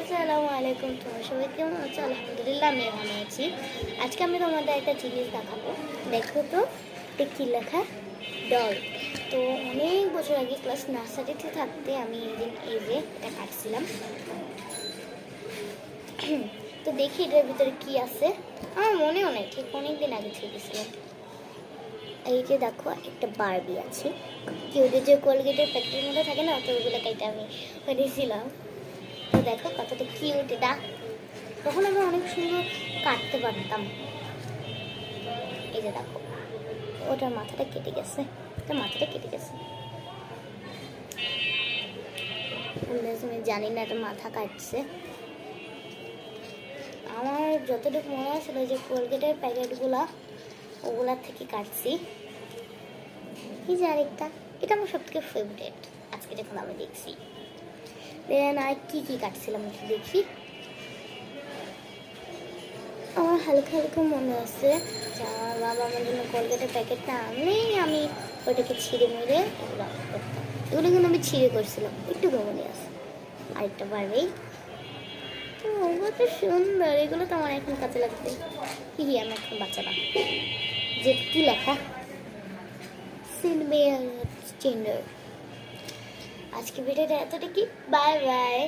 আসসালামু আলাইকুম, তোমার সবাই কেমন আছো? আলহামদুলিল্লাহ আমি ভালো আছি। আজকে আমি তোমাদের একটা জিনিস দেখাবো। দেখো তো, এটা কি লেখা? ডল। তো অনেক বছর আগে ক্লাস নার্সারিতে থাকতে আমি এই যে এটা কাটছিলাম। তো দেখি এটার ভিতরে কি আছে। আমার মনেও নেই, ঠিক অনেকদিন আগে ছেড়েছিলাম। এই যে দেখো, একটা বারবি আছে। কি ওদের যে কোলগেটের প্যাকেটের মধ্যে থাকে না, তো ওগুলো কেটে আমি বানিয়েছিলাম। তো দেখো কতটা কিউট এটা। তখন আমি অনেক সুন্দর কাটতে পারতাম। এই যে দেখো, ওটার মাথাটা কেটে গেছে। আমি জানি না এটা মাথা কাটছে। আমার যতটুকু মনে হয়েছিল যে কোলগেটের প্যাকেটগুলা ওগুলার থেকে কাটছি। এই যে আরেকটা, এটা আমার সব থেকে ফেভারিট আজকে যখন আমি দেখছি। দেন আর কি কি কাটছিলাম একটু দেখি। আমার হালকা হালকা মনে আছে যে আমার বাবা আমার জন্য কোলগেটের প্যাকেট না আনলেই আমি ওটাকে ছিঁড়ে মেরে এগুলো করতাম। এগুলো কিন্তু আমি ছিঁড়ে করছিলাম, একটু মনে আছে। আরেকটা বারবেই, কত সুন্দর। এগুলো তো আমার এখন কাজে লাগবে। কি আমি এখন বাচ্চা না। যে কি লেখা? সিনবেয়ার। আজকে ভিডিওটা এতটা কি, বাই বাই।